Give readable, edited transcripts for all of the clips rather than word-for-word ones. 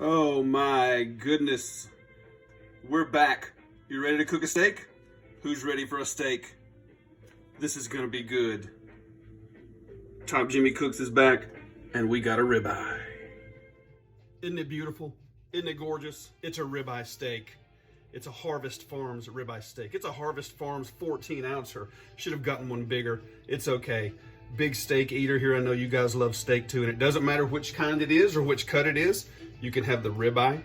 Oh my goodness. We're back. You ready to cook a steak? Who's ready for a steak? This is gonna be good. Top Jimmy Cooks is back, and we got a ribeye. Isn't it beautiful? Isn't it gorgeous? It's a ribeye steak. It's a Harvest Farms ribeye steak. It's a Harvest Farms 14 ouncer. Should have gotten one bigger. It's okay. Big steak eater here. I know you guys love steak too, and it doesn't matter which kind it is or which cut it is. You can have the ribeye.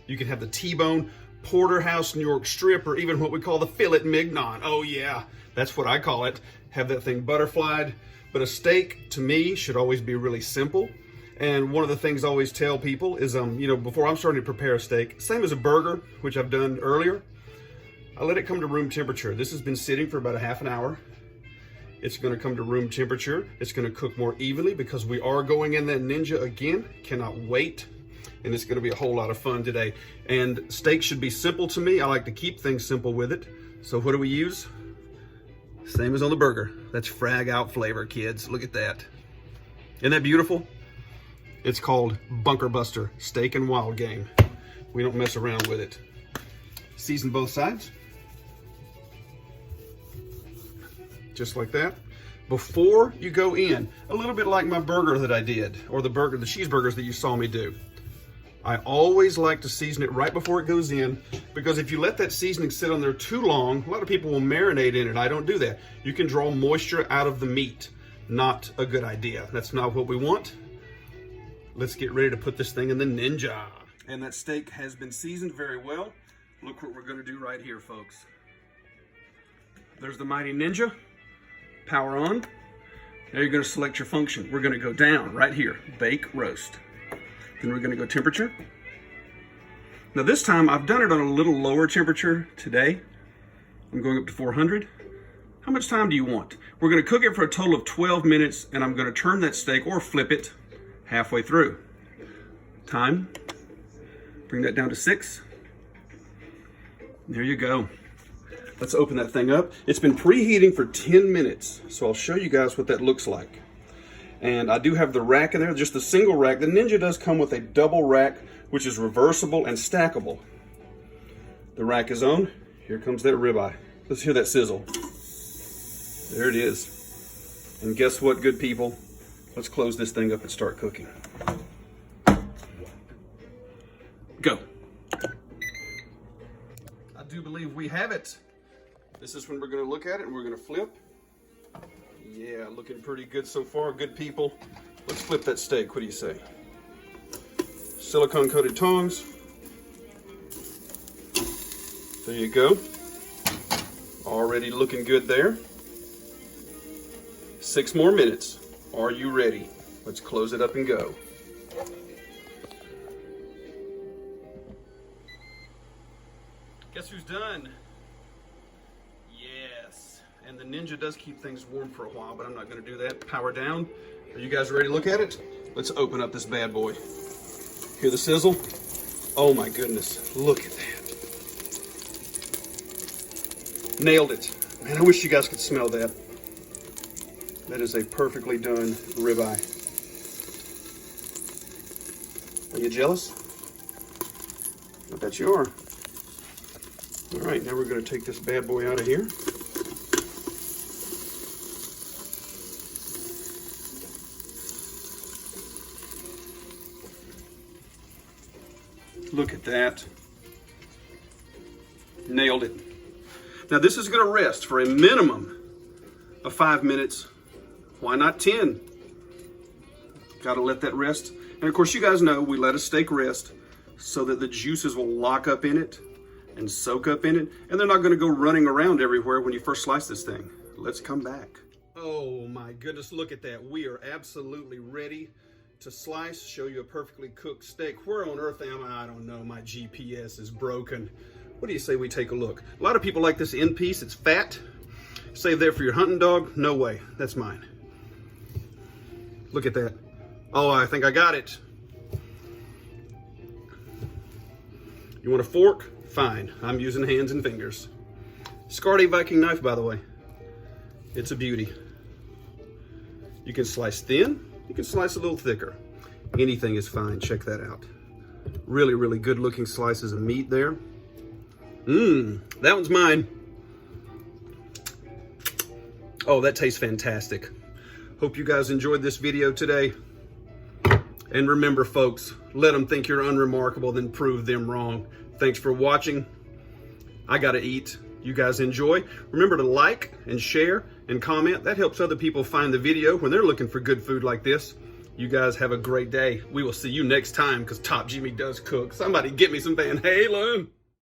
You can have the T-bone, porterhouse, New York strip, or even what we call the fillet mignon. Oh yeah, that's what I call it. Have that thing butterflied. But a steak, to me, should always be really simple. And one of the things I always tell people is, before I'm starting to prepare a steak, same as a burger, which I've done earlier, I let it come to room temperature. This has been sitting for about a half an hour. It's gonna come to room temperature. It's gonna cook more evenly because we are going in that Ninja again. Cannot wait. And it's gonna be a whole lot of fun today. And steak should be simple to me. I like to keep things simple with it. So what do we use? Same as on the burger. That's Frag out flavor, kids. Look at that. Isn't that beautiful? It's called Bunker Buster Steak and Wild Game. We don't mess around with it. Season both sides. Just like that. Before you go in, a little bit like my burger that I did, or the cheeseburgers that you saw me do. I always like to season it right before it goes in, because if you let that seasoning sit on there too long, a lot of people will marinate in it. I don't do that. You can draw moisture out of the meat. Not a good idea. That's not what we want. Let's get ready to put this thing in the Ninja. And that steak has been seasoned very well. Look what we're gonna do right here, folks. There's the mighty Ninja. Power on. Now you're gonna select your function. We're gonna go down right here, bake, roast. Then we're gonna go temperature. Now this time I've done it on a little lower temperature today. I'm going up to 400. How much time do you want? We're gonna cook it for a total of 12 minutes, and I'm gonna turn that steak or flip it halfway through. Time, bring that down to 6. There you go. Let's open that thing up. It's been preheating for 10 minutes, so I'll show you guys what that looks like. And I do have the rack in there, just a single rack. The Ninja does come with a double rack, which is reversible and stackable. The rack is on. Here comes that ribeye. Let's hear that sizzle. There it is. And guess what, good people? Let's close this thing up and start cooking. Go. I do believe we have it. This is when we're gonna look at it and we're gonna flip. Yeah, looking pretty good so far, good people. Let's flip that steak, what do you say? Silicone coated tongs. There you go. Already looking good there. 6 more minutes. Are you ready? Let's close it up and go. Guess who's done? Yes. And the Ninja does keep things warm for a while, but I'm not gonna do that. Power down. Are you guys ready to look at it? Let's open up this bad boy. Hear the sizzle? Oh my goodness, look at that. Nailed it. Man, I wish you guys could smell that. That is a perfectly done ribeye. Are you jealous? I bet you are. All right, now we're gonna take this bad boy out of here. Look at that. Nailed it. Now this is gonna rest for a minimum of 5 minutes. Why not 10? Gotta let that rest. And of course you guys know we let a steak rest so that the juices will lock up in it and soak up in it, and they're not gonna go running around everywhere when you first slice this thing. Let's come back. Oh my goodness, look at that. We are absolutely ready to slice, show you a perfectly cooked steak. Where on earth am I? I don't know, my GPS is broken. What do you say we take a look? A lot of people like this end piece, it's fat. Save that for your hunting dog? No way, that's mine. Look at that. Oh, I think I got it. You want a fork? Fine, I'm using hands and fingers. Scardy Viking knife, by the way. It's a beauty. You can slice thin, you can slice a little thicker. Anything is fine, check that out. Really, really good looking slices of meat there. That one's mine. Oh, that tastes fantastic. Hope you guys enjoyed this video today. And remember, folks, let them think you're unremarkable, then prove them wrong. Thanks for watching. I gotta eat. You guys enjoy. Remember to like and share and comment. That helps other people find the video when they're looking for good food like this. You guys have a great day. We will see you next time, because Top Jimmy does cook. Somebody get me some Van Halen.